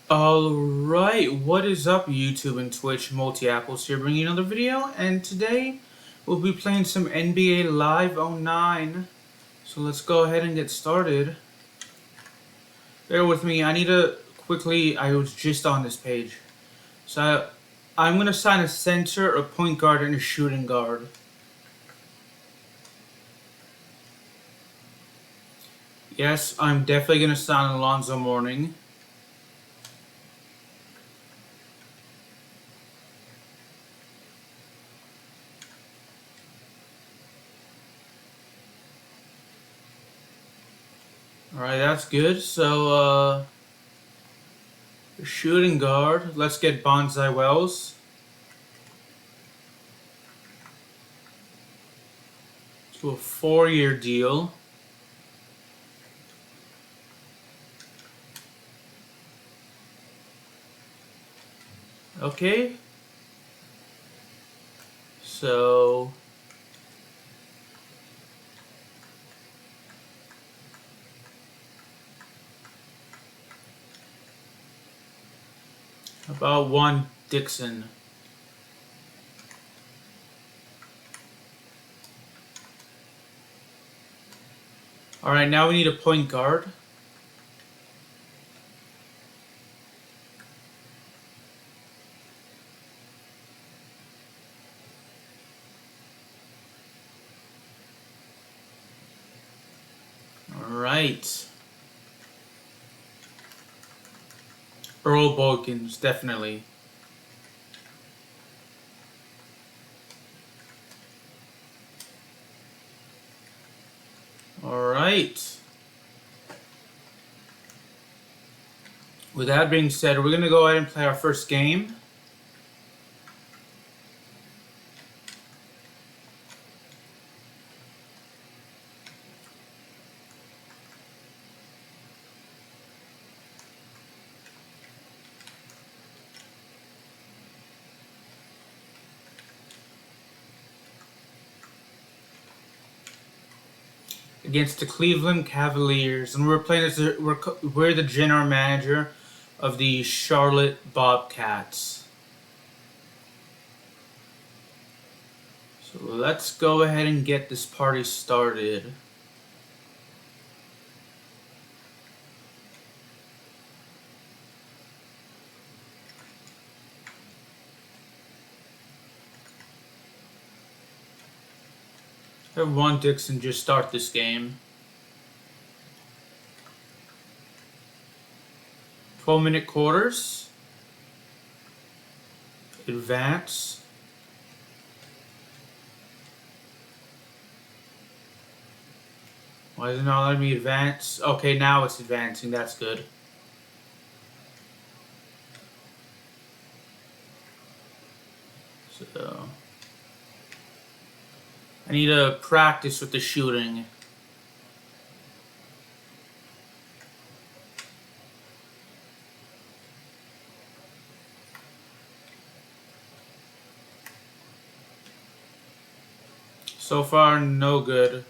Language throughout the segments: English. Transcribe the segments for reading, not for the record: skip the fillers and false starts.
Alright, what is up YouTube and Twitch? Multi-Apples here bringing another video, and today we'll be playing some NBA Live 09. So let's go ahead and get started. Bear with me, I need to quickly, I was just on this page. So I'm going to assign a center, a point guard, and a shooting guard. Yes, I'm definitely going to assign Alonzo Mourning. Alright, that's good. So, shooting guard, let's get Bonsai Wells. To a 4-year deal. Okay. So about Juan Dixon. Alright, now we need a point guard. Alright. Earl Boykins, definitely. Alright. With that being said, we're going to go ahead and play our first game. Against the Cleveland Cavaliers, and we're playing as we're the general manager of the Charlotte Bobcats. So let's go ahead and get this party started. Have Juan Dixon just start this game. 12-minute quarters. Advance. Why is it not letting me advance? Okay, now it's advancing. That's good. So I need to practice with the shooting. So far, no good.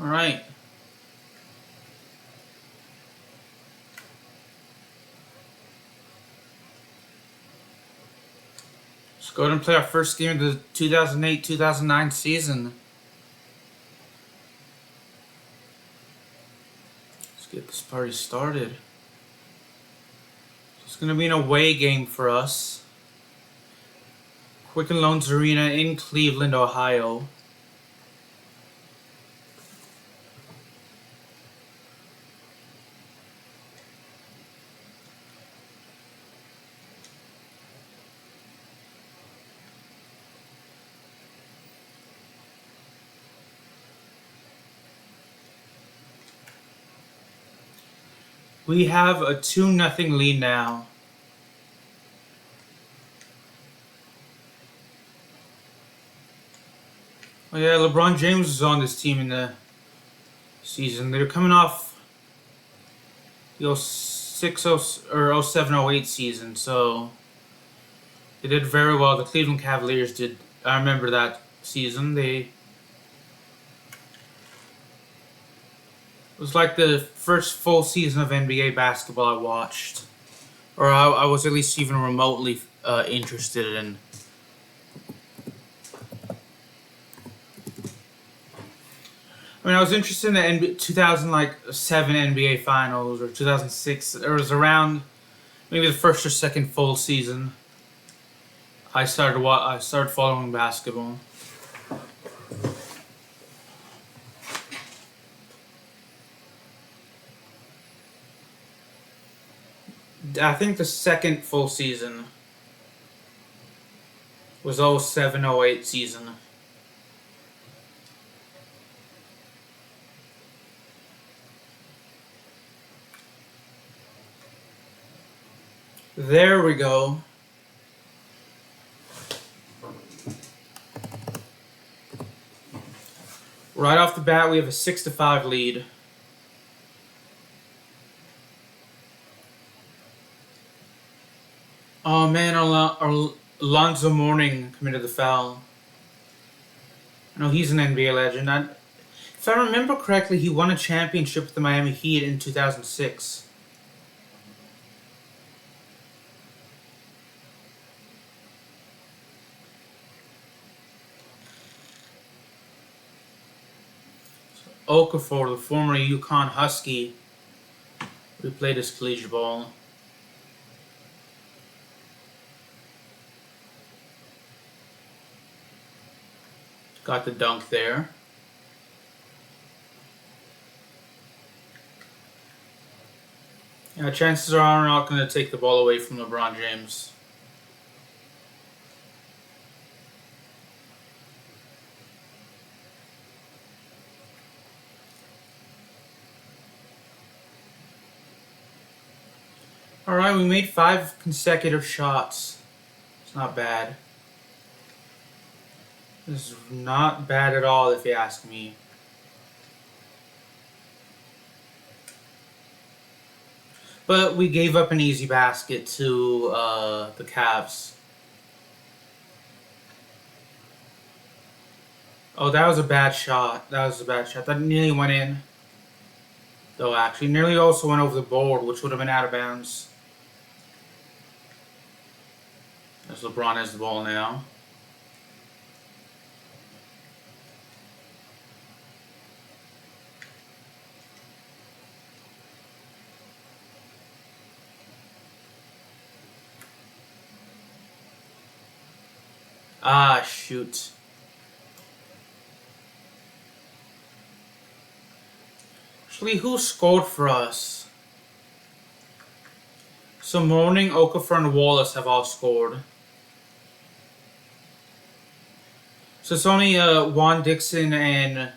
Alright. Let's go ahead and play our first game of the 2008-2009 season. Let's get this party started. It's going to be an away game for us. Quicken Loans Arena in Cleveland, Ohio. We have a 2-0 lead now. Oh yeah, LeBron James is on this team in the season. They're coming off the 06 or 07-08 season, so they did very well. The Cleveland Cavaliers did. I remember that season. They It was like the first full season of NBA basketball I watched. Or I was at least even remotely interested in. I mean, I was interested in the 2007 NBA Finals or 2006. It was around maybe the first or second full season. I started following basketball. I think the second full season was 07-08 season. There we go. Right off the bat, we have a 6-5 lead. Oh man, Alonzo Mourning committed the foul. No, he's an NBA legend. If I remember correctly, he won a championship with the Miami Heat in 2006. Okafor, the former UConn Husky, who played his collegiate ball. Got the dunk there. Yeah, chances are I'm not going to take the ball away from LeBron James. Alright, we made 5 consecutive shots. It's not bad. This is not bad at all, if you ask me. But we gave up an easy basket to the Cavs. Oh, that was a bad shot. That nearly went in. Though, actually, nearly also went over the board, which would have been out of bounds. As LeBron has the ball now. Ah, shoot. Actually, who scored for us? So Mourning, Okafor, and Wallace have all scored. So it's only Juan Dixon and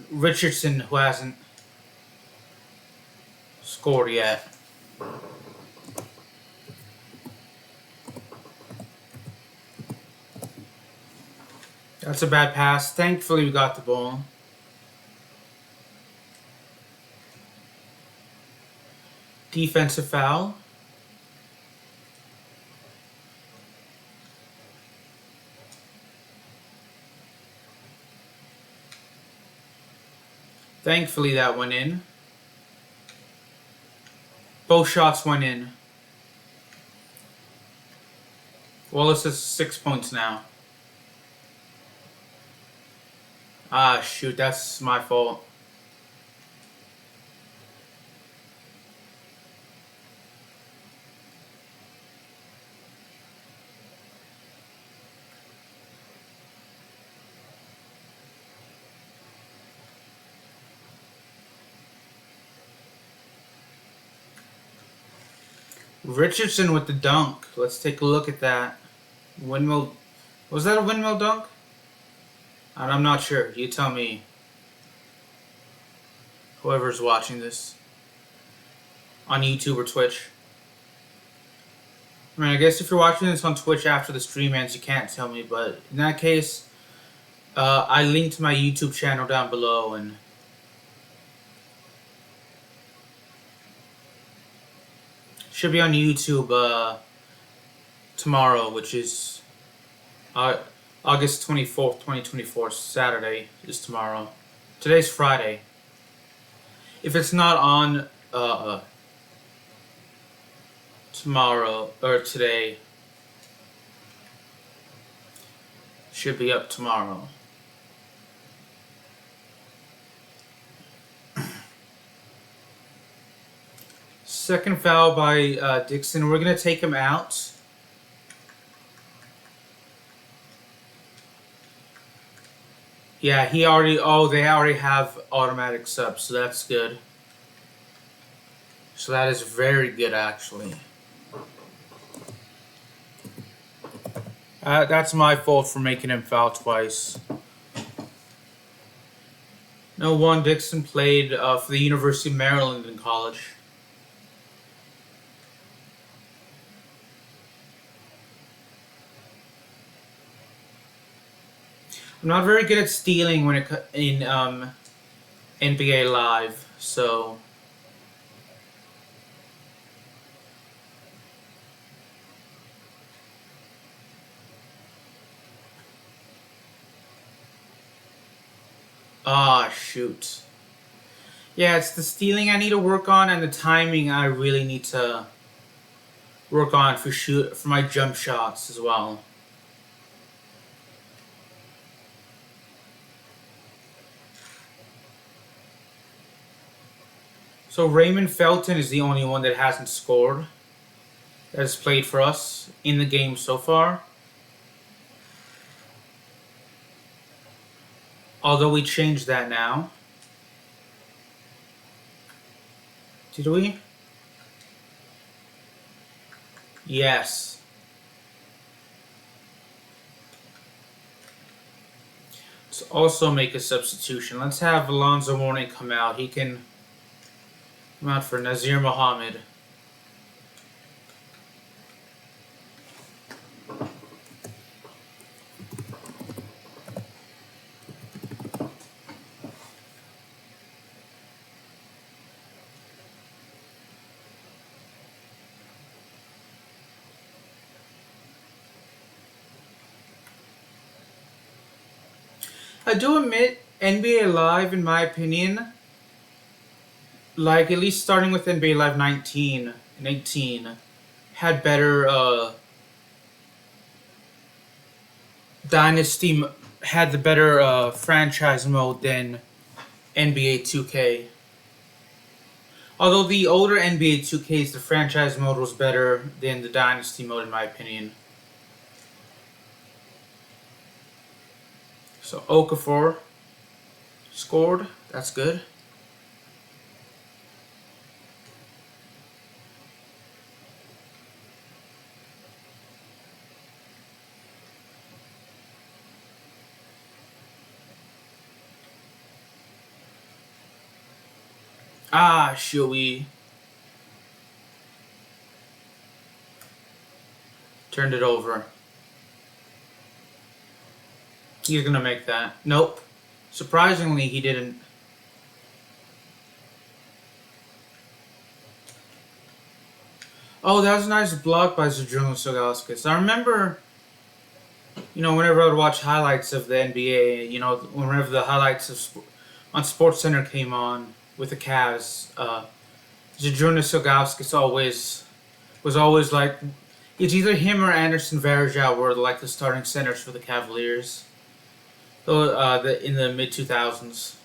Richardson who hasn't scored yet. That's a bad pass. Thankfully, we got the ball. Defensive foul. Thankfully, that went in. Both shots went in. Wallace has 6 points now. Ah, shoot, that's my fault. Richardson with the dunk. Let's take a look at that. Windmill. Was that a windmill dunk? I'm not sure. You tell me. Whoever's watching this. On YouTube or Twitch. I mean, I guess if you're watching this on Twitch after the stream ends, you can't tell me. But in that case, I linked my YouTube channel down below and... should be on YouTube tomorrow, which is August 24th, 2024, Saturday is tomorrow. Today's Friday. If it's not on tomorrow or today, should be up tomorrow. Second foul by Dixon. We're gonna take him out. Yeah, he already. Oh, they already have automatic subs, so that's good. So that is very good, actually. That's my fault for making him foul twice. No, one Dixon played for the University of Maryland in college. I'm not very good at stealing when in NBA Live, so. Ah, shoot. Yeah, it's the stealing I need to work on, and the timing I really need to work on for my jump shots as well. So Raymond Felton is the only one that hasn't scored, that has played for us in the game so far. Although we changed that now. Did we? Yes. Let's also make a substitution. Let's have Alonzo Mourning come out. He can come out for Nazir Mohammed. I do admit, NBA Live, in my opinion, like at least starting with NBA Live 19 and 18, had better Dynasty, had the better franchise mode than NBA 2K. Although the older NBA 2Ks, the franchise mode was better than the Dynasty mode, in my opinion. So Okafor scored. That's good. Ah, Shui turned it over. He's gonna make that. Nope. Surprisingly, he didn't. Oh, that was a nice block by Zdrunas Ilgauskas. I remember, whenever I would watch highlights of the NBA, whenever the highlights on SportsCenter came on with the Cavs, Zdrunas Ilgauskas was always like, it's either him or Anderson Varejao were like the starting centers for the Cavaliers. In the mid 2000s.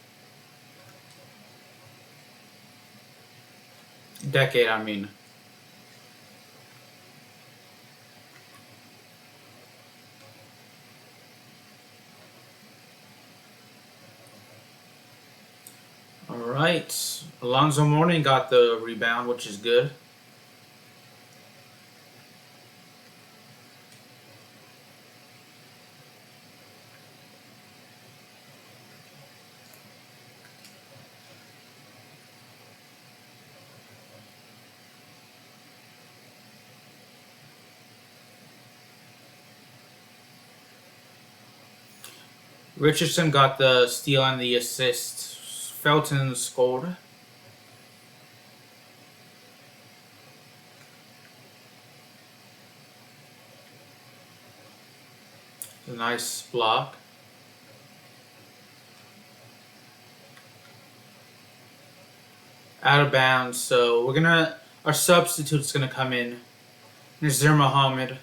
Decade, I mean. Alright. Alonzo Mourning got the rebound, which is good. Richardson got the steal and the assist. Felton scored. A nice block. out of bounds. So our substitute's gonna come in. Nazir Muhammad.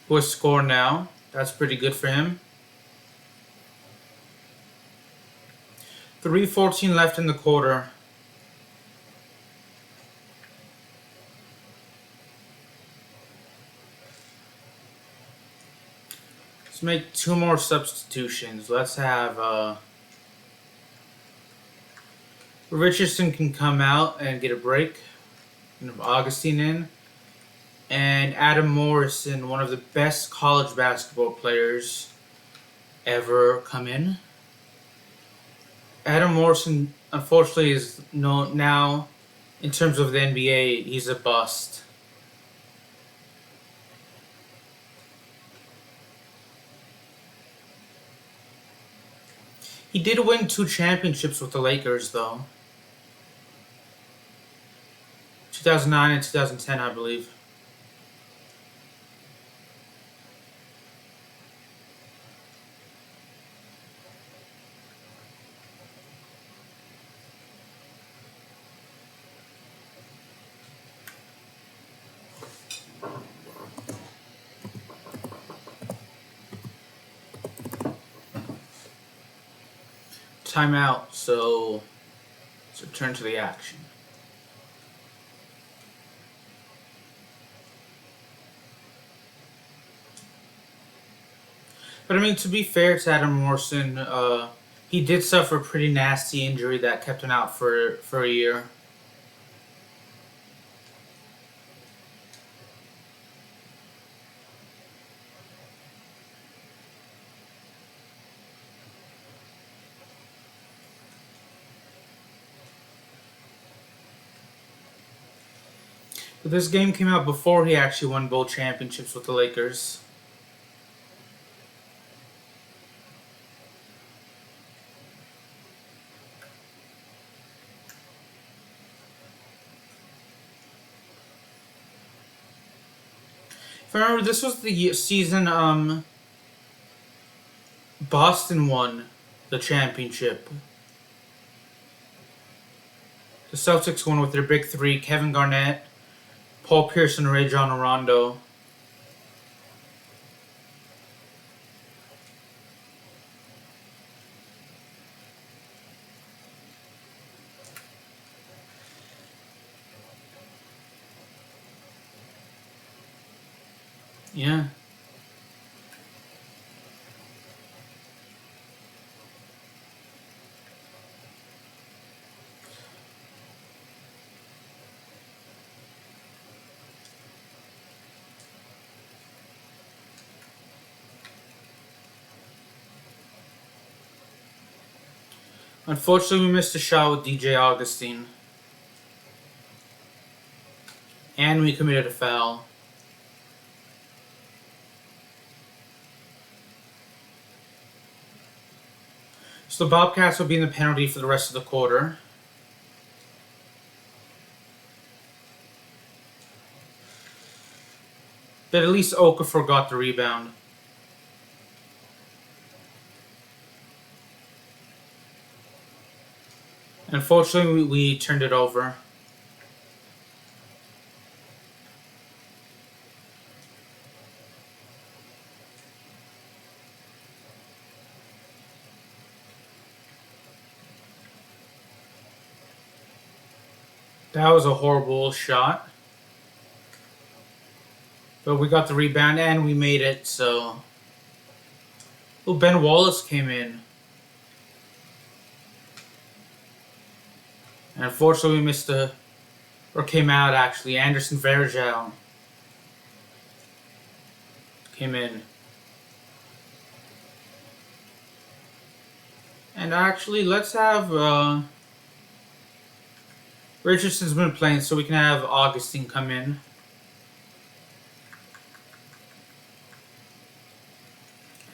Who score now? That's pretty good for him. 3:14 left in the quarter. Let's make 2 more substitutions. Let's have Richardson can come out and get a break. And have Augustine in. And Adam Morrison, one of the best college basketball players ever, come in. Adam Morrison, unfortunately, is now, in terms of the NBA, he's a bust. He did win 2 championships with the Lakers, though. 2009 and 2010, I believe. Timeout, so let's return to the action. But I mean, to be fair to Adam Morrison, he did suffer a pretty nasty injury that kept him out for a year. But this game came out before he actually won both championships with the Lakers. If I remember, this was the season Boston won the championship. The Celtics won with their big 3, Kevin Garnett, Paul Pierce, and Rajon Rondo. Yeah. Unfortunately, we missed a shot with DJ Augustine. And we committed a foul. So the Bobcats will be in the penalty for the rest of the quarter. But at least Okafor got the rebound. Unfortunately, we turned it over. That was a horrible shot. But we got the rebound and we made it, so... Oh, Ben Wallace came in. And unfortunately we missed or came out actually. Anderson Varejao came in. And actually, let's have, Richardson's been playing, so we can have Augustine come in.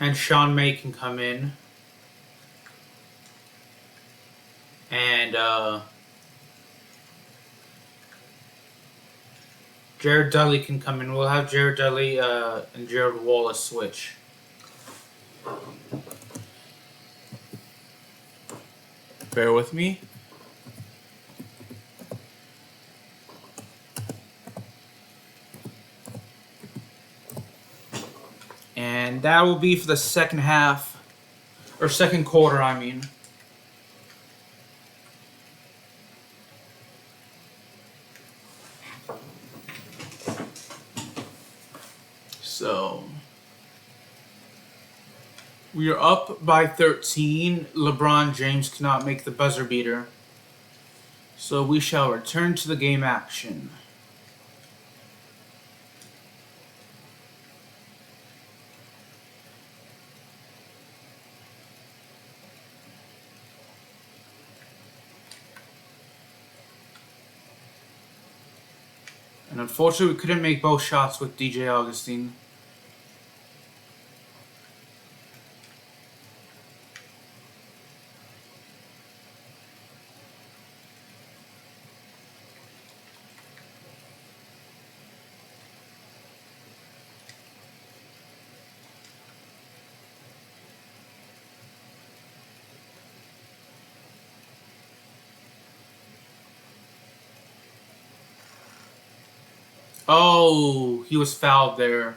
And Sean May can come in. And Jared Dudley can come in. We'll have Jared Dudley and Jared Wallace switch. Bear with me. And that will be for the second half. Or second quarter, I mean. So we are up by 13. LeBron James cannot make the buzzer beater. So we shall return to the game action. And unfortunately, we couldn't make both shots with DJ Augustine. Oh, he was fouled there.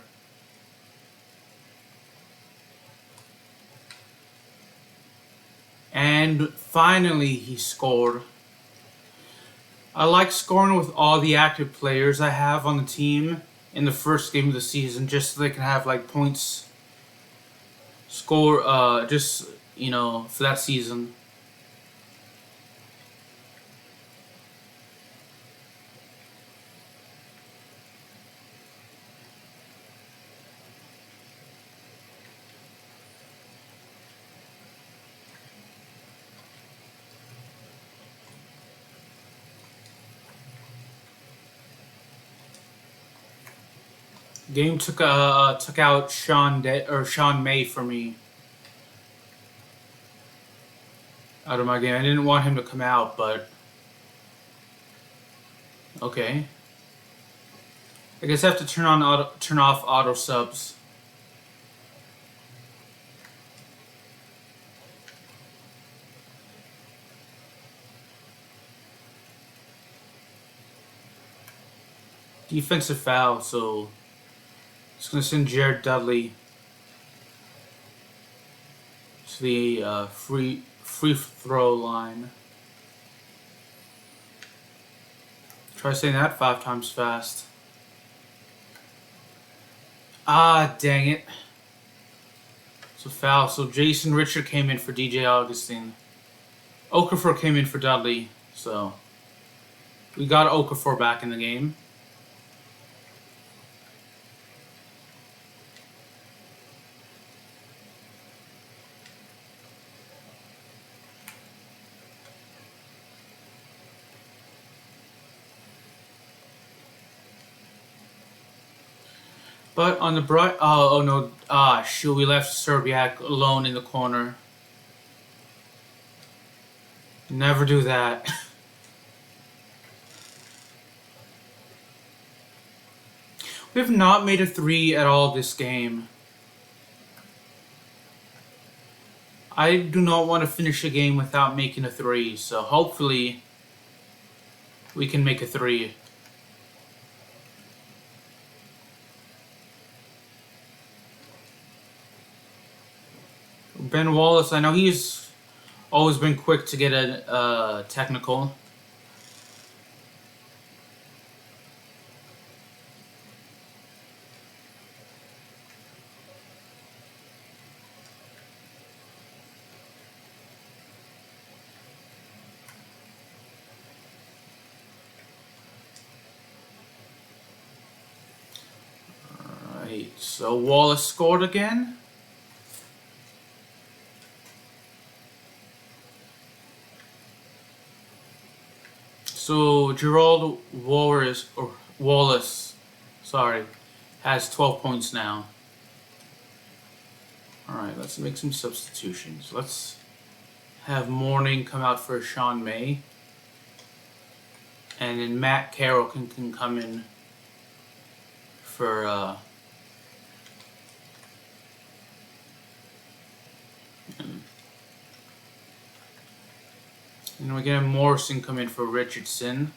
And finally, he scored. I like scoring with all the active players I have on the team in the first game of the season, just so they can have like points score, just, you know, for that season. Game took out Sean May for me out of my game. I didn't want him to come out, but okay. I guess I have to turn off auto subs. Defensive foul, so it's going to send Jared Dudley to the free throw line. Try saying that 5 times fast. Ah, dang it. It's a foul. So Jason Richard came in for DJ Augustine. Okafor came in for Dudley. So we got Okafor back in the game. But on the bright, oh no, shoot, we left Serbiak alone in the corner. Never do that. We have not made a 3 at all this game. I do not want to finish a game without making a 3, so hopefully we can make a 3. Ben Wallace, I know he's always been quick to get a technical. Alright, so Wallace scored again. So Gerald Wallace, sorry, has 12 points now. Alright, let's make some substitutions. Let's have Morning come out for Sean May. And then Matt Carroll can come in for and we're gonna have Morrison come in for Richardson.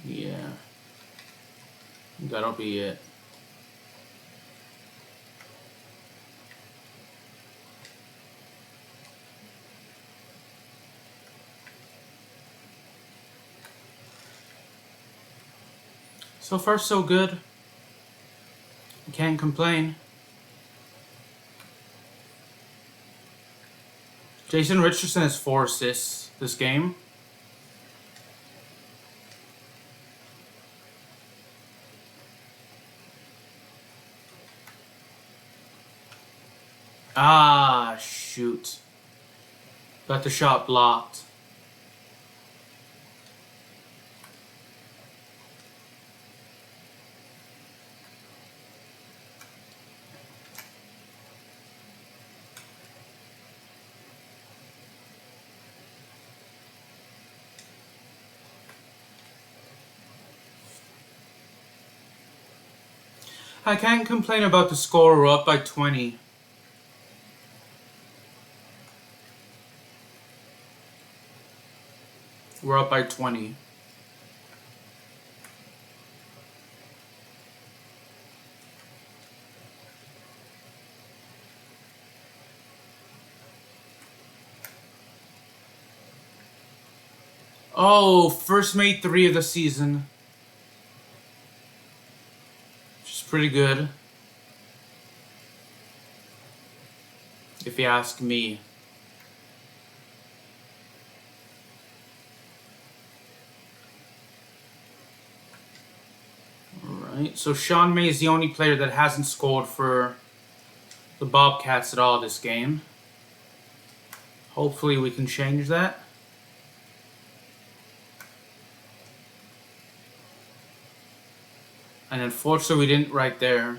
Yeah. That'll be it. So far, so good. Can't complain. Jason Richardson has 4 assists this game. Ah, shoot. Got the shot blocked. I can't complain about the score. We're up by 20. We're up by 20. Oh, first made 3 of the season. Which is pretty good, if you ask me. Alright, so Sean May is the only player that hasn't scored for the Bobcats at all this game. Hopefully we can change that. And unfortunately we didn't right there.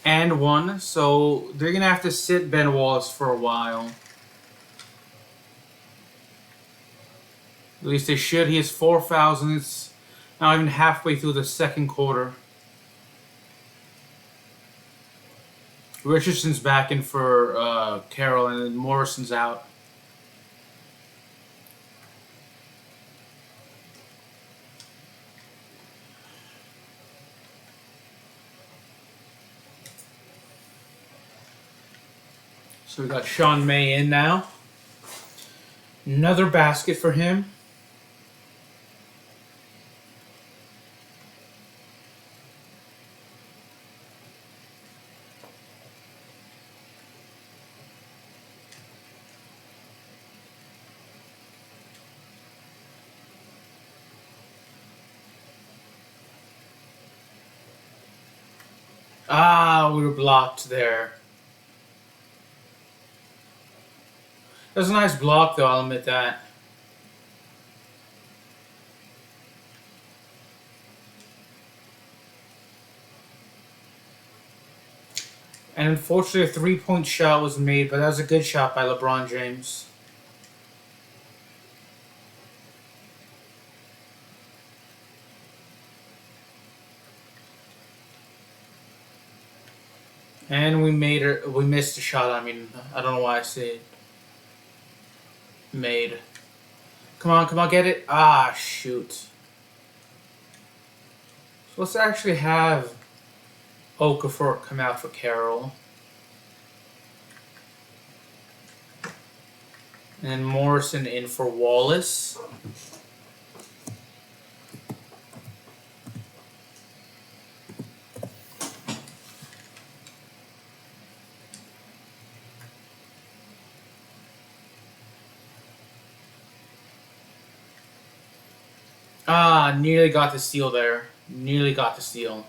And 1, so they're going to have to sit Ben Wallace for a while. At least they should. He has 4 fouls and it's not even halfway through the second quarter. Richardson's back in for Carroll and then Morrison's out. So we got Sean May in now. Another basket for him. Ah, we were blocked there. That was a nice block, though, I'll admit that. And unfortunately, a 3-point shot was made, but that was a good shot by LeBron James. And we missed a shot. I mean, I don't know why I say made. Come on, get it. Ah, shoot. So let's actually have Okafor come out for Carroll. And Morrison in for Wallace. Ah, nearly got the steal there. Nearly got the steal.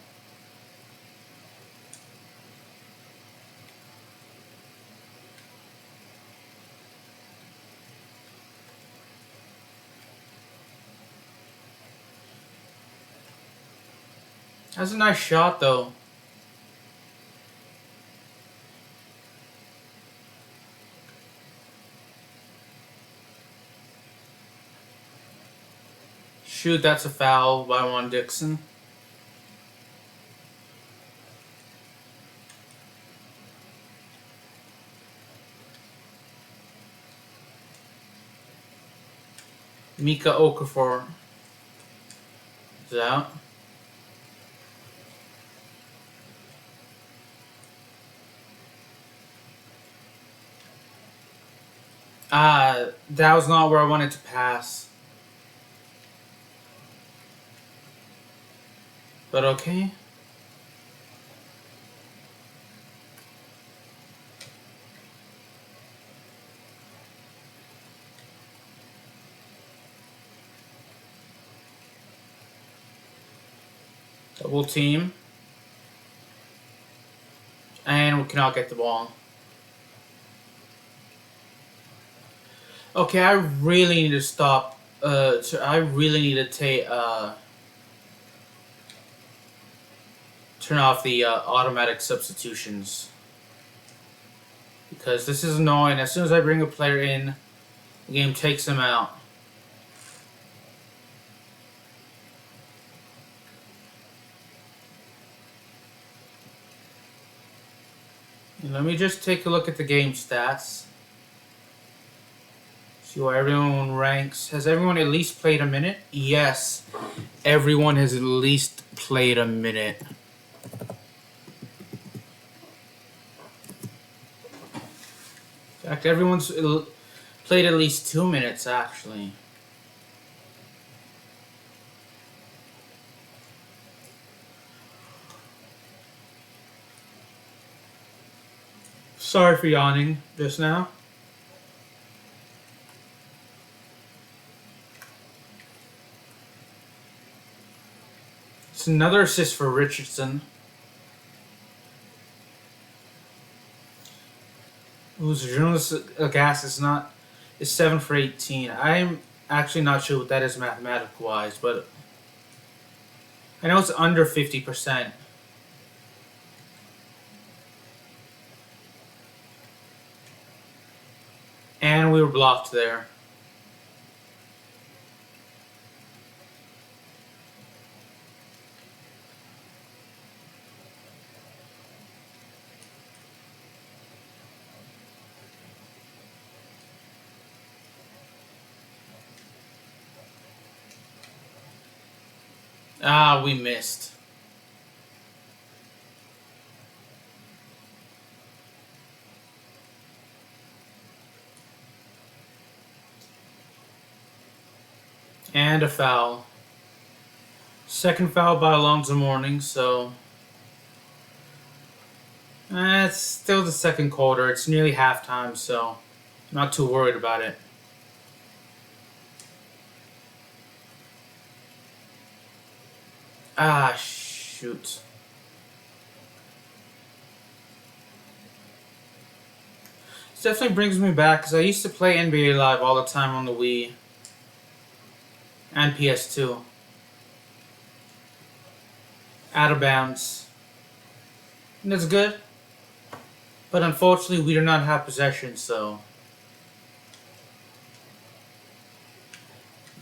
That's a nice shot, though. Shoot, that's a foul by Juan Dixon. Mika Okafor is out. That was not where I wanted to pass. But okay. Double team. And we cannot get the ball. Okay, I really need to stop. I really need to turn off the automatic substitutions. Because this is annoying. As soon as I bring a player in, the game takes him out. And let me just take a look at the game stats. See where everyone ranks. Has everyone at least played a minute? Yes. Everyone has at least played a minute. In fact, everyone's played at least 2 minutes, actually. Sorry for yawning just now. It's another assist for Richardson. Whose Jonas gas is 7 for 18. I'm actually not sure what that is mathematic wise, but I know it's under 50%. And we were blocked there. Ah, we missed. And a foul. Second foul by Alonzo Mourning, so it's still the second quarter. It's nearly halftime, so I'm not too worried about it. Ah, shoot. This definitely brings me back, because I used to play NBA Live all the time on the Wii and PS2. Out of bounds. And that's good. But unfortunately, we do not have possession, so...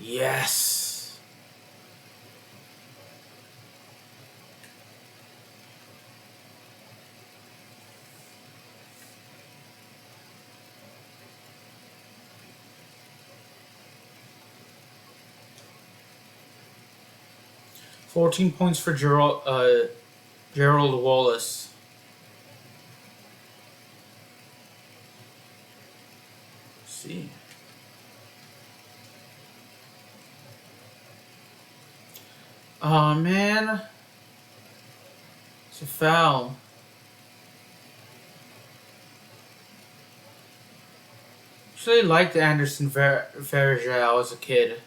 Yes! "14 points for Gerald Wallace." Let's see. Oh man. It's a foul. I actually liked Anderson Varejao as a kid.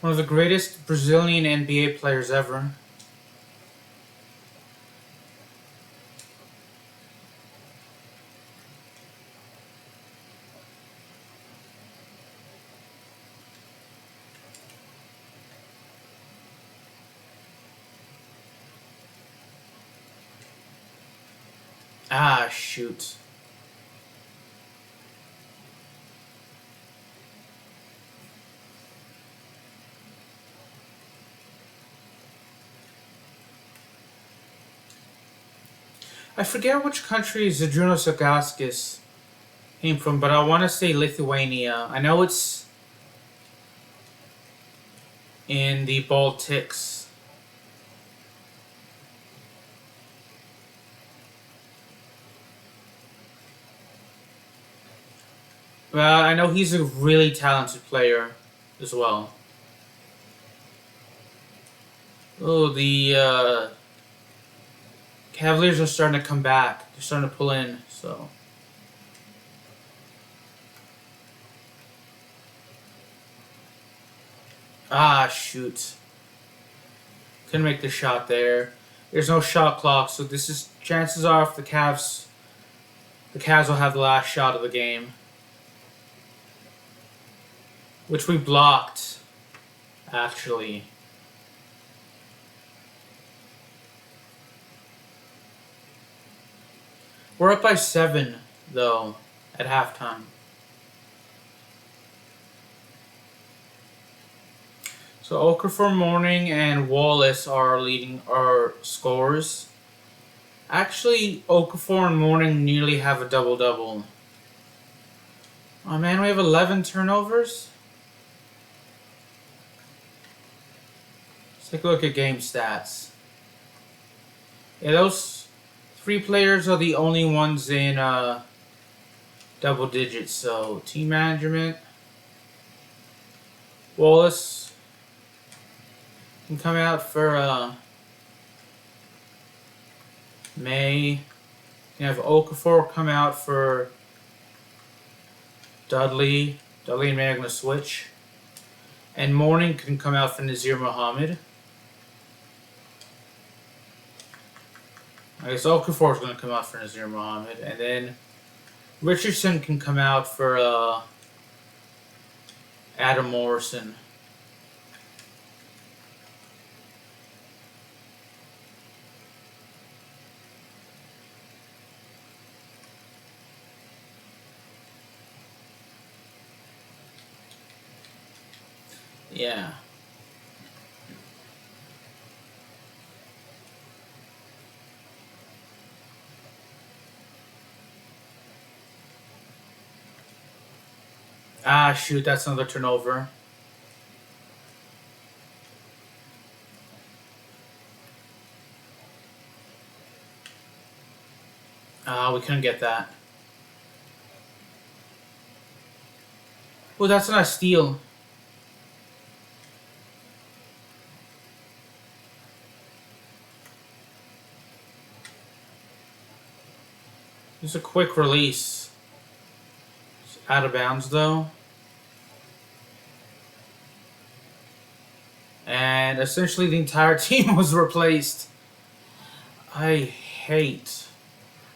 One of the greatest Brazilian NBA players ever. Ah, shoot. I forget which country Zadrunas Sagaskis came from, but I want to say Lithuania. I know it's in the Baltics. Well, I know he's a really talented player as well. Oh, the Cavaliers are starting to come back. They're starting to pull in, so. Ah, shoot. Couldn't make the shot there. There's no shot clock, so this is chances are if the Cavs will have the last shot of the game. Which we blocked, actually. We're up by 7, though, at halftime. So Okafor, Mourning, and Wallace are leading our scores. Actually, Okafor and Mourning nearly have a double-double. Oh man, we have 11 turnovers? Let's take a look at game stats. Yeah, those 3 players are the only ones in double digits. So, team management. Wallace can come out for May. You can have Okafor come out for Dudley. Dudley and May are going to switch. And Mourning can come out for Nazir Muhammad. I guess Okafor is going to come out for Nazir Muhammad. And then Richardson can come out for Adam Morrison. Yeah. Ah, shoot, that's another turnover. We couldn't get that. Oh, that's not a steal. It's a quick release. It's out of bounds, though. And essentially the entire team was replaced. I hate.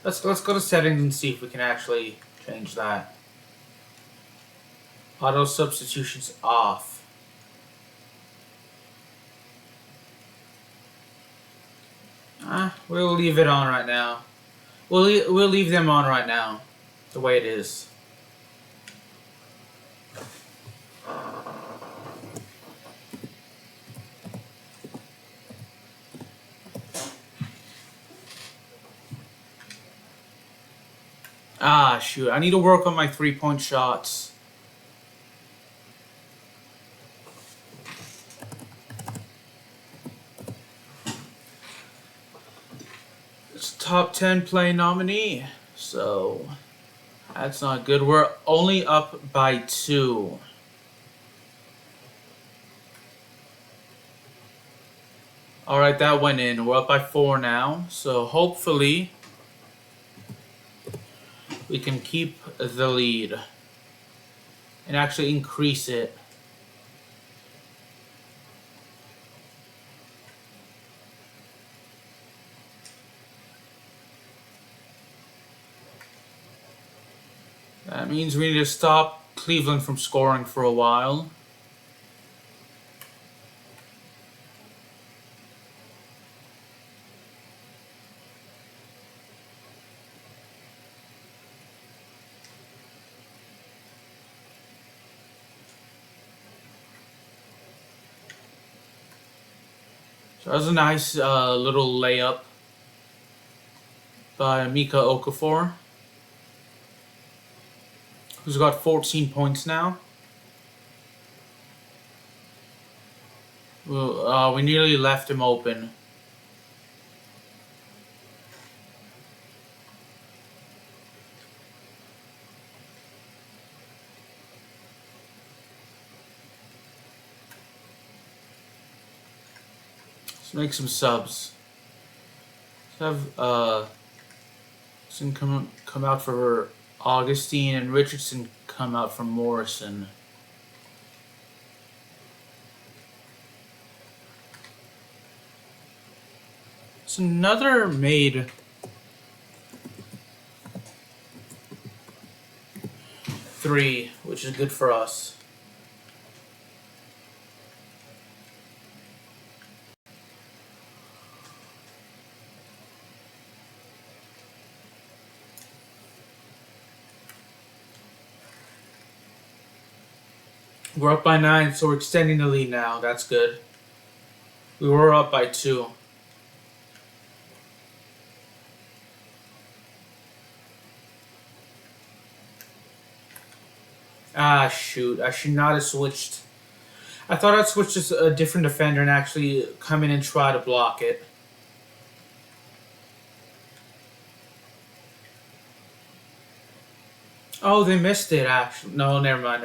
Let's go to settings and see if we can actually change that. Auto substitutions off. We'll leave it on right now. We'll leave them on right now, the way it is. Ah, shoot. I need to work on my 3-point shots. It's top 10 play nominee, so that's not good. We're only up by 2. Alright, that went in. We're up by 4 now, so hopefully we can keep the lead and actually increase it. That means we need to stop Cleveland from scoring for a while. So that was a nice little layup by Mika Okafor, who's got 14 points now. Well, we nearly left him open. Let's make some subs. Let's have come out for Augustine and Richardson come out for Morrison. It's another made 3, which is good for us. We're up by 9, so we're extending the lead now. That's good. We were up by 2. Ah, shoot. I should not have switched. I thought I'd switch to a different defender and actually come in and try to block it. Oh, they missed it, actually. No, never mind.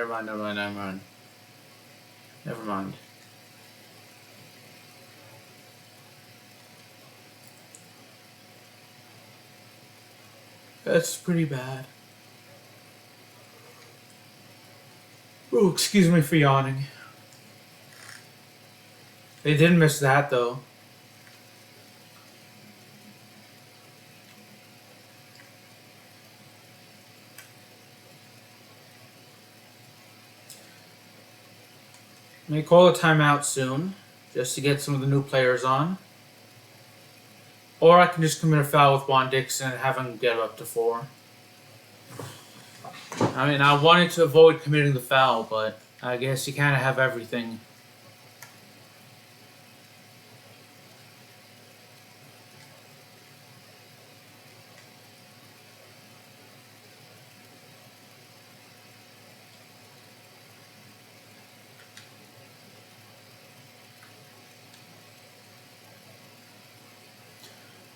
Never mind. That's pretty bad. Ooh, excuse me for yawning. They didn't miss that, though. May call a timeout soon, just to get some of the new players on. Or I can just commit a foul with Juan Dixon and have him get up to 4. I mean, I wanted to avoid committing the foul, but I guess you kind of have everything.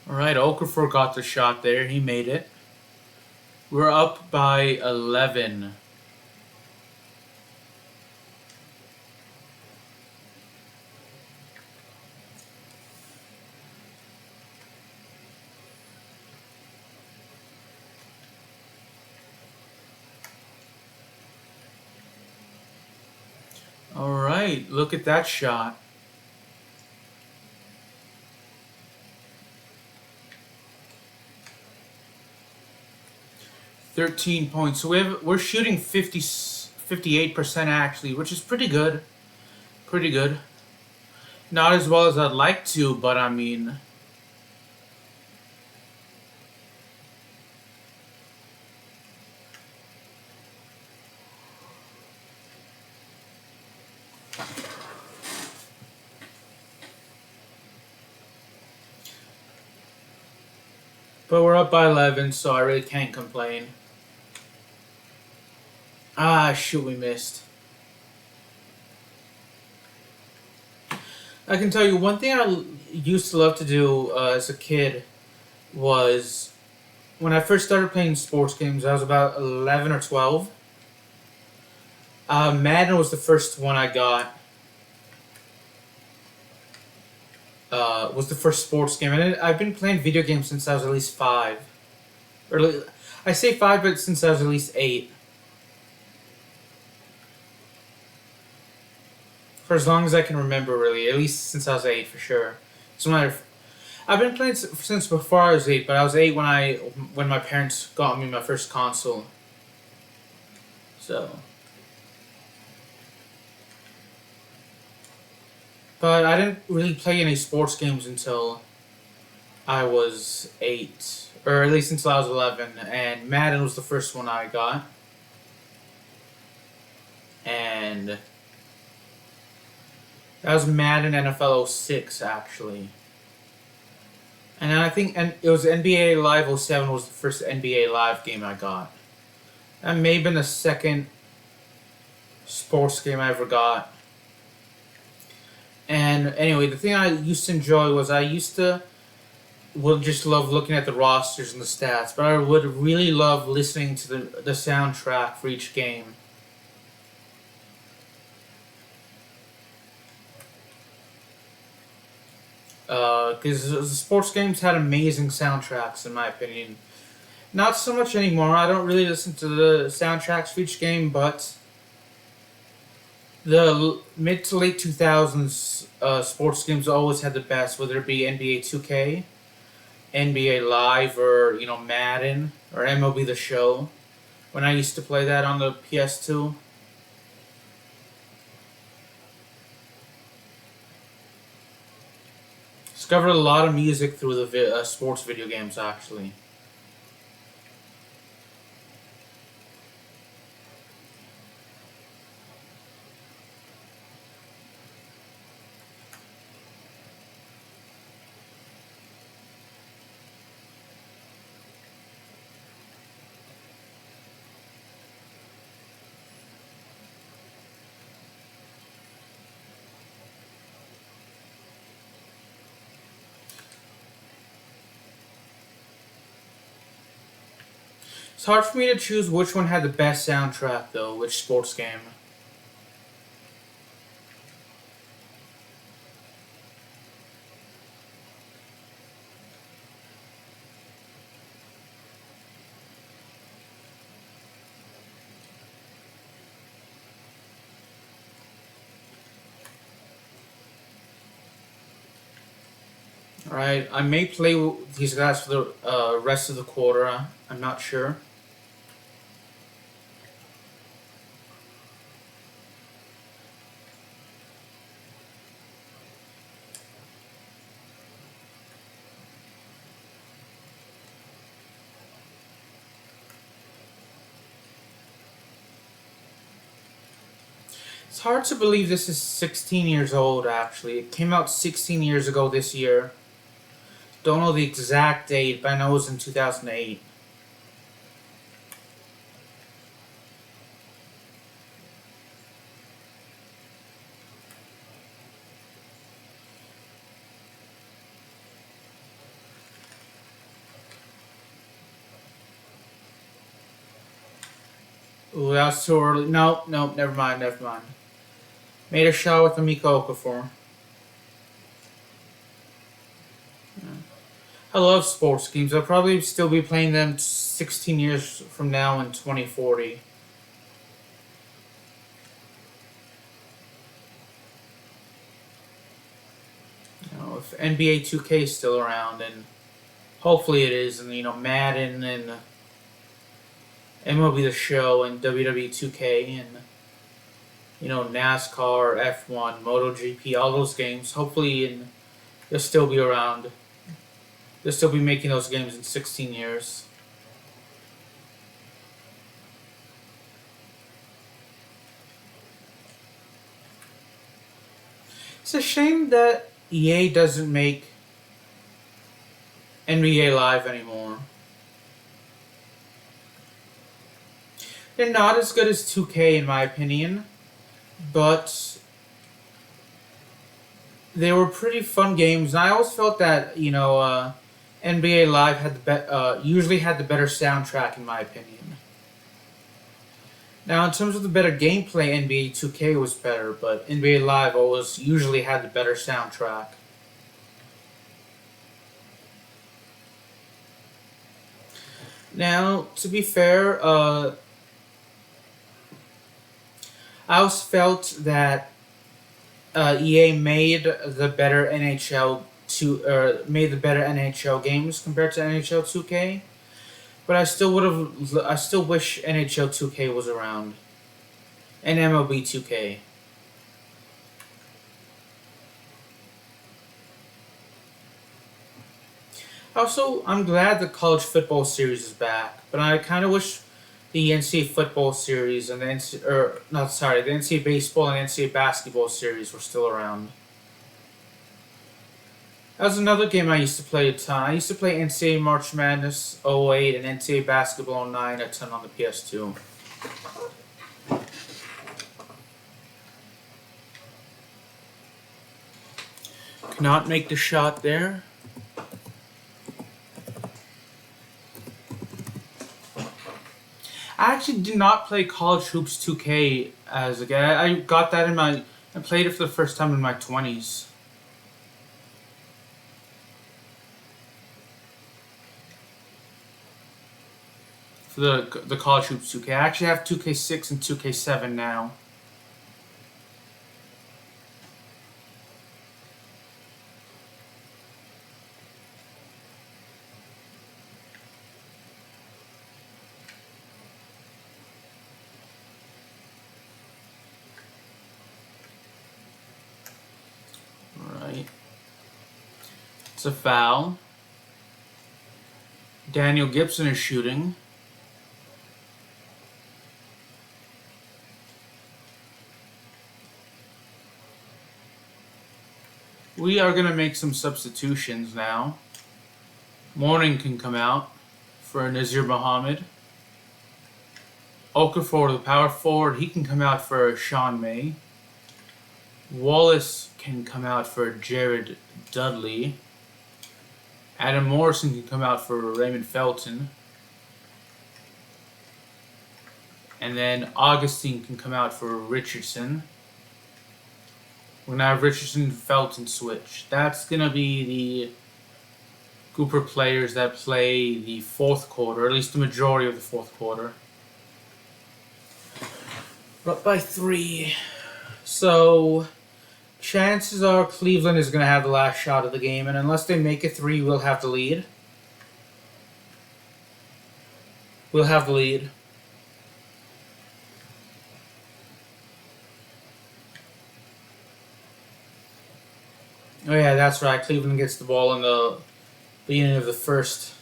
Alright, Okafor got the shot there. He made it. We're up by 11. Alright, look at that shot. $13 points. So we're shooting 58% actually, which is pretty good. Pretty good. Not as well as I'd like to, but I mean, but we're up by 11, so I really can't complain. Ah, shoot, we missed. I can tell you one thing I used to love to do as a kid was when I first started playing sports games. I was about 11 or 12. Madden was the first one I got. Was the first sports game, and I've been playing video games since I was at least 5. Or I say 5, but since I was at least 8. For as long as I can remember, really. At least since I was 8, for sure. So I've been playing since before I was 8, but I was 8 when my parents got me my first console. So, but I didn't really play any sports games until I was 8, or at least until I was 11, and Madden was the first one I got. And that was Madden NFL 06, actually. And I think it was NBA Live 07 was the first NBA Live game I got. That may have been the second sports game I ever got. And anyway, the thing I used to enjoy was would just love looking at the rosters and the stats, but I would really love listening to the soundtrack for each game. Because the sports games had amazing soundtracks, in my opinion. Not so much anymore. I don't really listen to the soundtracks for each game, but the mid to late 2000s sports games always had the best, whether it be NBA 2K, NBA Live, or Madden or MLB The Show. When I used to play that on the PS2. Discovered a lot of music through the sports video games, actually. It's hard for me to choose which one had the best soundtrack, though, which sports game. Alright, I may play these guys for the rest of the quarter. I'm not sure. It's hard to believe this is 16 years old, actually. It came out 16 years ago this year. Don't know the exact date, but I know it was in 2008. Ooh, that was too early. No, never mind. Made a shot with Amiko Okafor. I love sports games. I'll probably still be playing them 16 years from now in 2040. If NBA 2K is still around, and hopefully it is, and Madden and MLB The Show and WWE 2K and NASCAR, F1, MotoGP, all those games. Hopefully, they'll still be around. They'll still be making those games in 16 years. It's a shame that EA doesn't make NBA Live anymore. They're not as good as 2K in my opinion, but they were pretty fun games. And I always felt that NBA Live had usually had the better soundtrack in my opinion. Now, in terms of the better gameplay, NBA 2K was better, but NBA Live always usually had the better soundtrack. Now, to be fair, I always felt that EA made the better made the better NHL games compared to NHL 2K. But I still wish NHL 2K was around. and MLB 2K. Also, I'm glad the college football series is back, but I kind of wish the NCAA football series and the the NCAA baseball and NCAA basketball series were still around. That was another game I used to play a ton. I used to play NCAA March Madness 08 and NCAA Basketball 09 a ton on the PS2. Cannot make the shot there. I actually did not play College Hoops 2K as a guy. I got that I played it for the first time in my 20s. For the College Hoops 2K. I actually have 2K6 and 2K7 now. Alright. It's a foul. Daniel Gibson is shooting. We are going to make some substitutions now. Morning can come out for Nazir Muhammad. Okafor, the power forward, he can come out for Sean May. Wallace can come out for Jared Dudley. Adam Morrison can come out for Raymond Felton. And then Augustine can come out for Richardson. We're going to have Richardson Felton switch. That's going to be the group of players that play the fourth quarter, or at least the majority of the fourth quarter. We're up by 3. So, chances are Cleveland is going to have the last shot of the game, and unless they make it 3, we'll have the lead. We'll have the lead. Oh yeah, that's right. Cleveland gets the ball in the beginning of the first.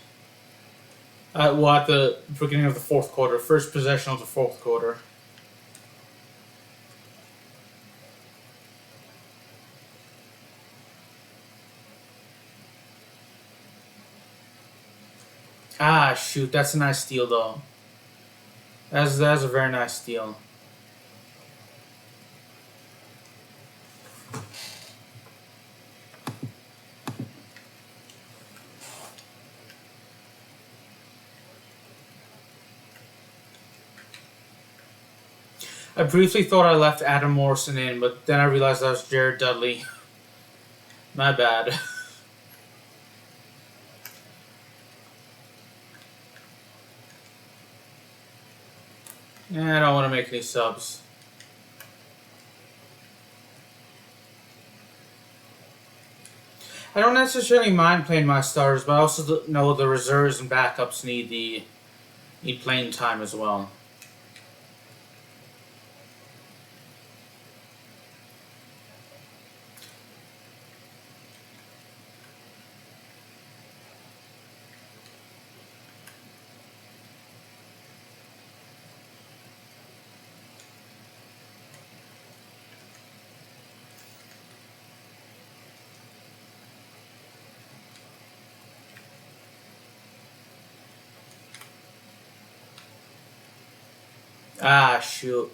At the beginning of the fourth quarter. First possession of the fourth quarter. Ah, shoot. That's a nice steal, though. That's a very nice steal. I briefly thought I left Adam Morrison in, but then I realized that was Jared Dudley. My bad. I don't want to make any subs. I don't necessarily mind playing my starters, but I also know the reserves and backups need playing time as well. Ah, shoot.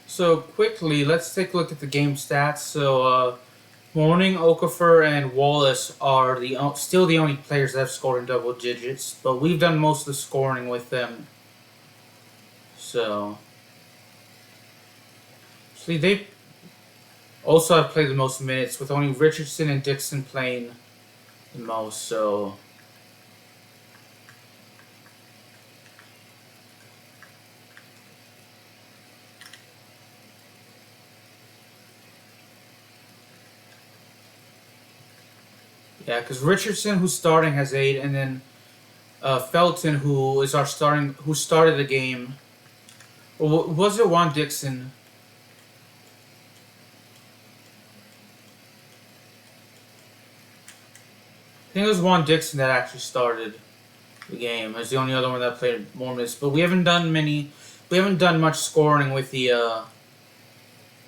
So, quickly, let's take a look at the game stats. So, Morning, Okafor, and Wallace are still the only players that have scored in double digits, but we've done most of the scoring with them. So, see, they also have played the most minutes, with only Richardson and Dixon playing the most, so... Yeah, because Richardson, who's starting, has 8, and then Felton, who started the game. Or was it Juan Dixon? think it was Juan Dixon that actually started the game. As the only other one that played more minutes. But we haven't done many. We haven't done much scoring with the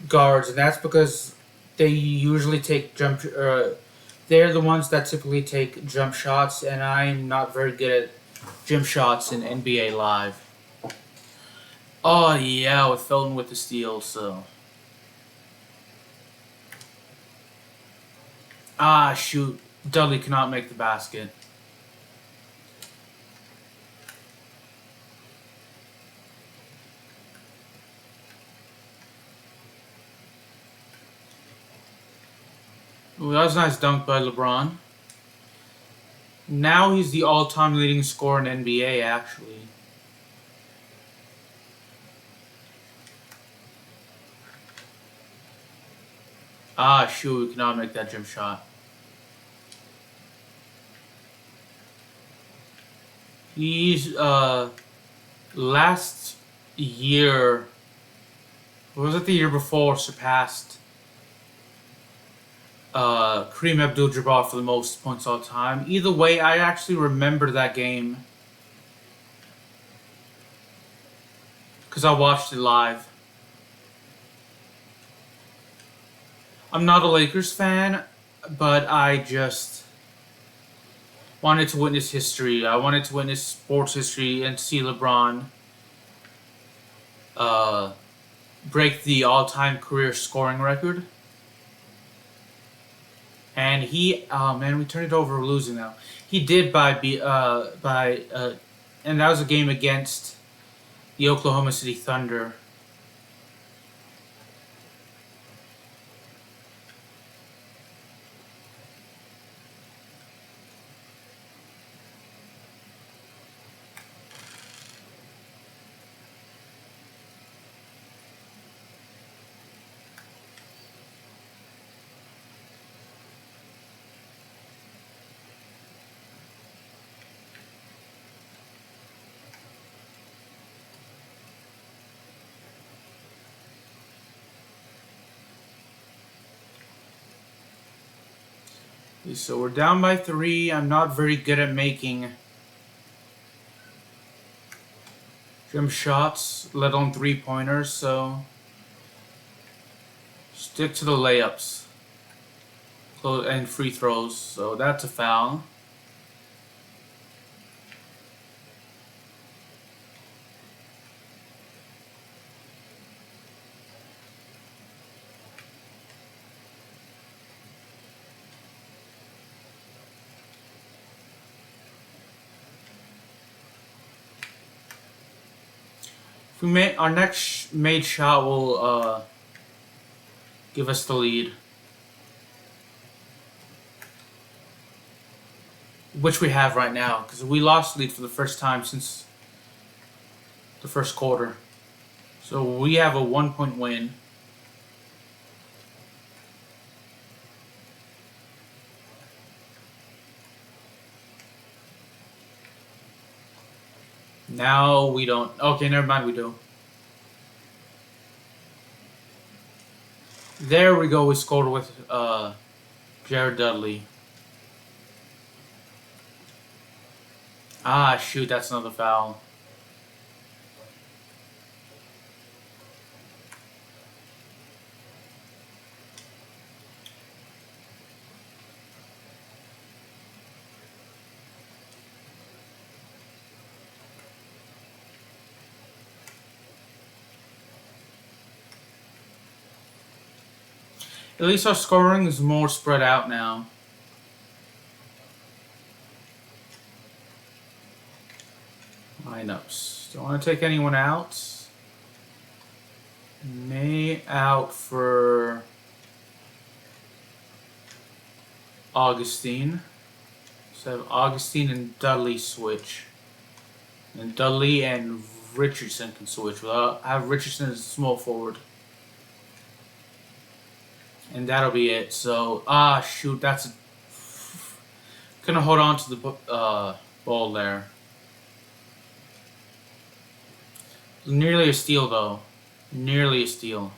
guards, and that's because they usually take jump. They're the ones that typically take jump shots, and I'm not very good at jump shots in NBA Live. Oh yeah, with Felton with the steal. So shoot, Dudley cannot make the basket. Ooh, that was a nice dunk by LeBron. Now he's the all-time leading scorer in NBA, actually. Shoot, we cannot make that jump shot. He's, last year, or was it the year before, surpassed Kareem Abdul-Jabbar for the most points all time. Either way, I actually remember that game because I watched it live. I'm not a Lakers fan, but I just wanted to witness history. I wanted to witness sports history and see LeBron break the all-time career scoring record. And he, oh man, we turned it over. We're losing now. He did and that was a game against the Oklahoma City Thunder. So we're down by 3. I'm not very good at making jump shots, let alone 3-pointers, so stick to the layups and free throws. So that's a foul. If we make our next made shot will give us the lead, which we have right now because we lost the lead for the first time since the first quarter. So we have a 1-point win. Now we don't. Okay, never mind, we do. There we go, we scored with Jared Dudley. Shoot, that's another foul. At least our scoring is more spread out now. Lineups. Don't want to take anyone out. May out for Augustine. So have Augustine and Dudley switch. And Dudley and Richardson can switch. Well, I have Richardson as a small forward. And that'll be it. So, shoot, that's gonna hold on to the ball there. Nearly a steal, though. Nearly a steal.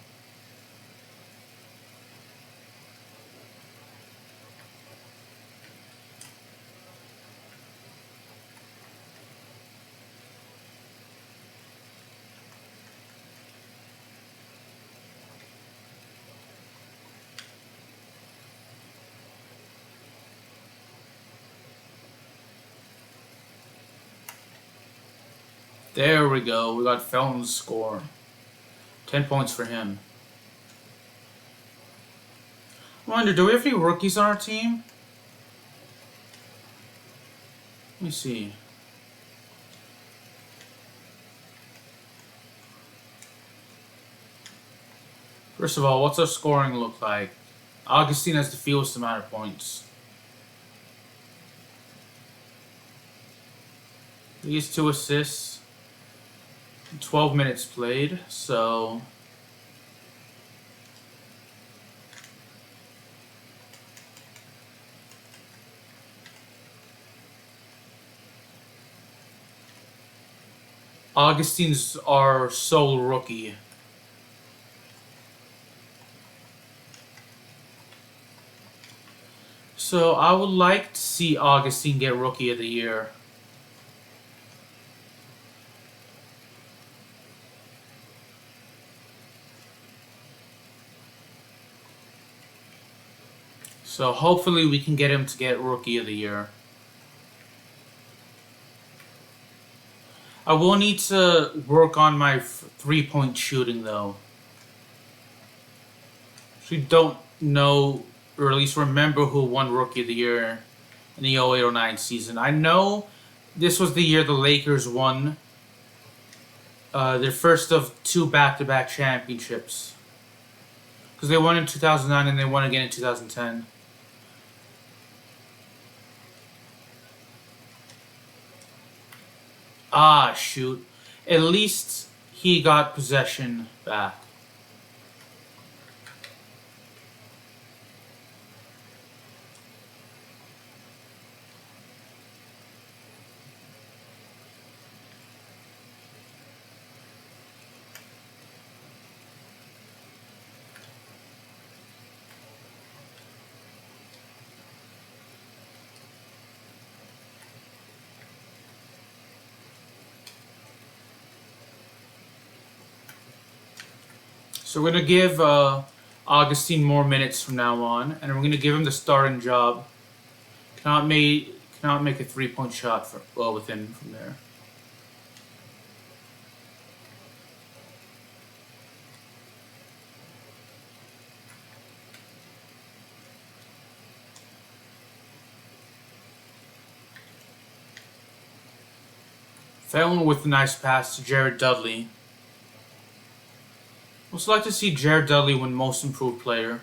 There we go. We got Felton's score. 10 points for him. I wonder, do we have any rookies on our team? Let me see. First of all, what's our scoring look like? Augustine has the fewest amount of points. He has 2 assists. 12 minutes played, so... Augustine's our sole rookie. So I would like to see Augustine get Rookie of the Year. So hopefully we can get him to get Rookie of the Year. I will need to work on my 3-point shooting though. We don't know, or at least remember, who won Rookie of the Year in the 08-09 season. I know this was the year the Lakers won their first of 2 back-to-back championships. Because they won in 2009 and they won again in 2010. Ah, shoot. At least he got possession back. So we're going to give Augustine more minutes from now on, and we're going to give him the starting job. Cannot make a 3-point shot with him from there. Felton with a nice pass to Jared Dudley. I'd like to see Jared Dudley win Most Improved Player.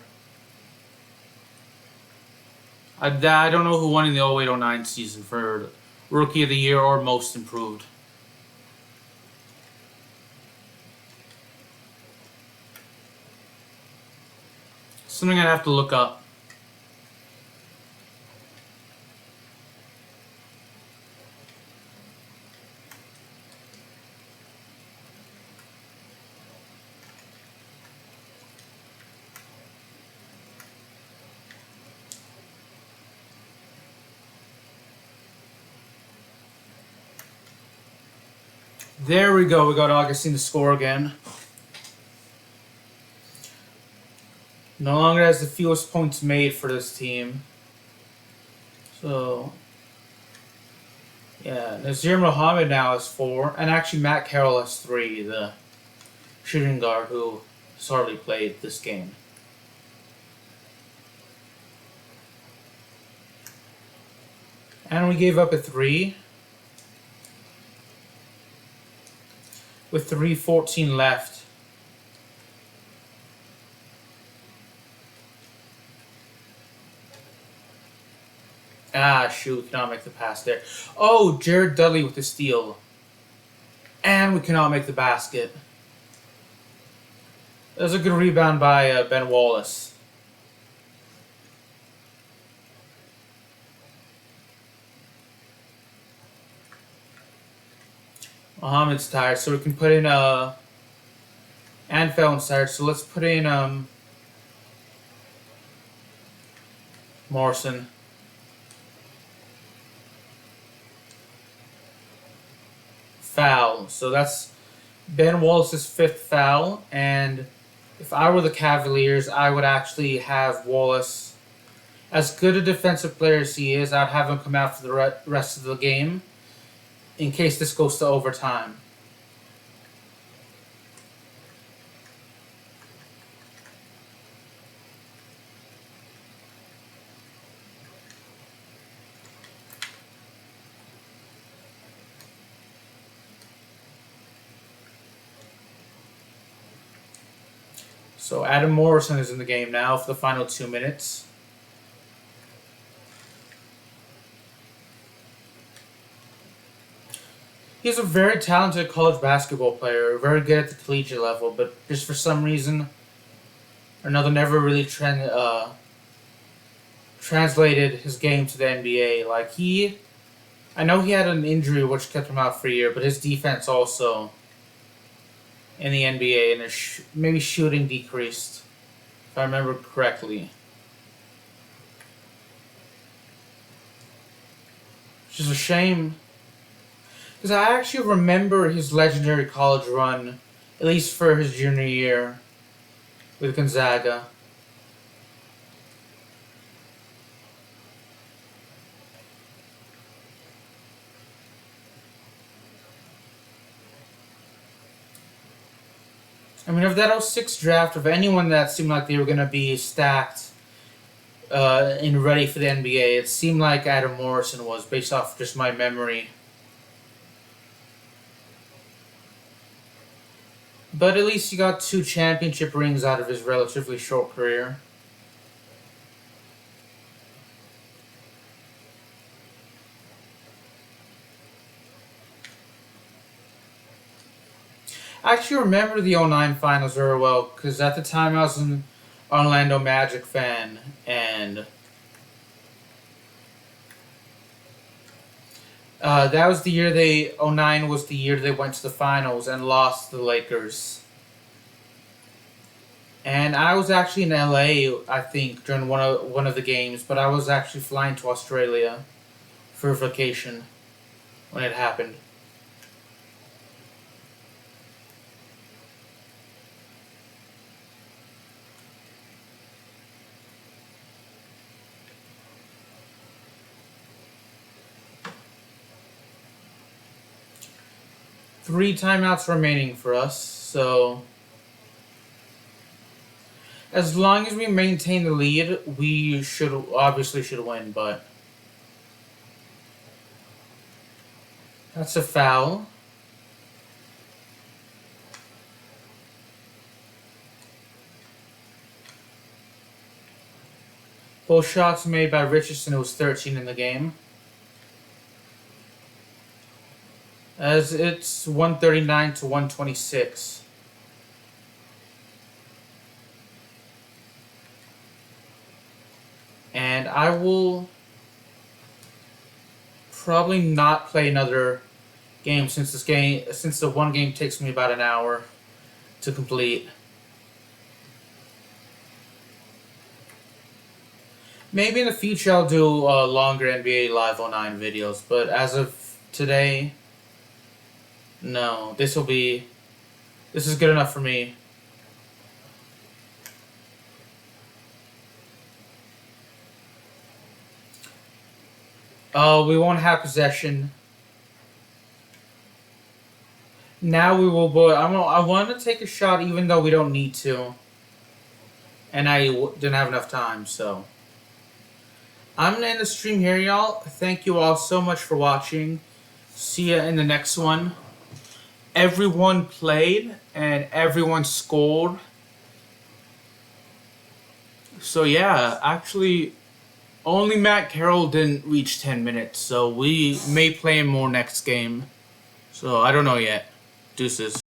I don't know who won in the 08-09 season for Rookie of the Year or Most Improved. Something I'd have to look up. There we go. We got Augustine to score again. No longer has the fewest points made for this team. So, yeah, Nazir Mohammed now has 4, and actually Matt Carroll has 3, the shooting guard who has hardly played this game. And we gave up a 3. With 3:14 left. Ah, shoot, we cannot make the pass there. Oh, Jared Dudley with the steal. And we cannot make the basket. That was a good rebound by Ben Wallace. Mohammed's tired, so we can put in and Felton's tired, so let's put in Morrison. Foul. So that's Ben Wallace's 5th foul, and if I were the Cavaliers, I would actually have Wallace, as good a defensive player as he is, I'd have him come out for the rest of the game in case this goes to overtime. So Adam Morrison is in the game now for the final 2 minutes. He's a very talented college basketball player, very good at the collegiate level, but just for some reason or another never really translated his game to the NBA. I know he had an injury which kept him out for a year, but his defense also in the NBA and his maybe shooting decreased, if I remember correctly. Which is a shame. Because I actually remember his legendary college run, at least for his junior year with Gonzaga. I mean, of that '06 draft, of anyone that seemed like they were going to be stacked and ready for the NBA, it seemed like Adam Morrison was, based off just my memory. But at least he got 2 championship rings out of his relatively short career. I actually remember the '09 finals very well, because at the time I was an Orlando Magic fan, and that was the year '09 was the year they went to the finals and lost to the Lakers. And I was actually in LA, I think, during one of the games, but I was actually flying to Australia for vacation when it happened. Three timeouts remaining for us, so as long as we maintain the lead, we should win, but that's a foul. Both shots made by Richardson, who was 13 in the game. As it's 139 to 126. And I will probably not play another game since the one game takes me about an hour to complete. Maybe in the future I'll do longer NBA Live 09 videos, but as of today, no. This is good enough for me. We won't have possession. Now we will. I want to take a shot even though we don't need to. And I didn't have enough time, so. I'm going to end the stream here, y'all. Thank you all so much for watching. See ya in the next one. Everyone played and everyone scored. So yeah, actually, only Matt Carroll didn't reach 10 minutes. So we may play him more next game. So I don't know yet. Deuces.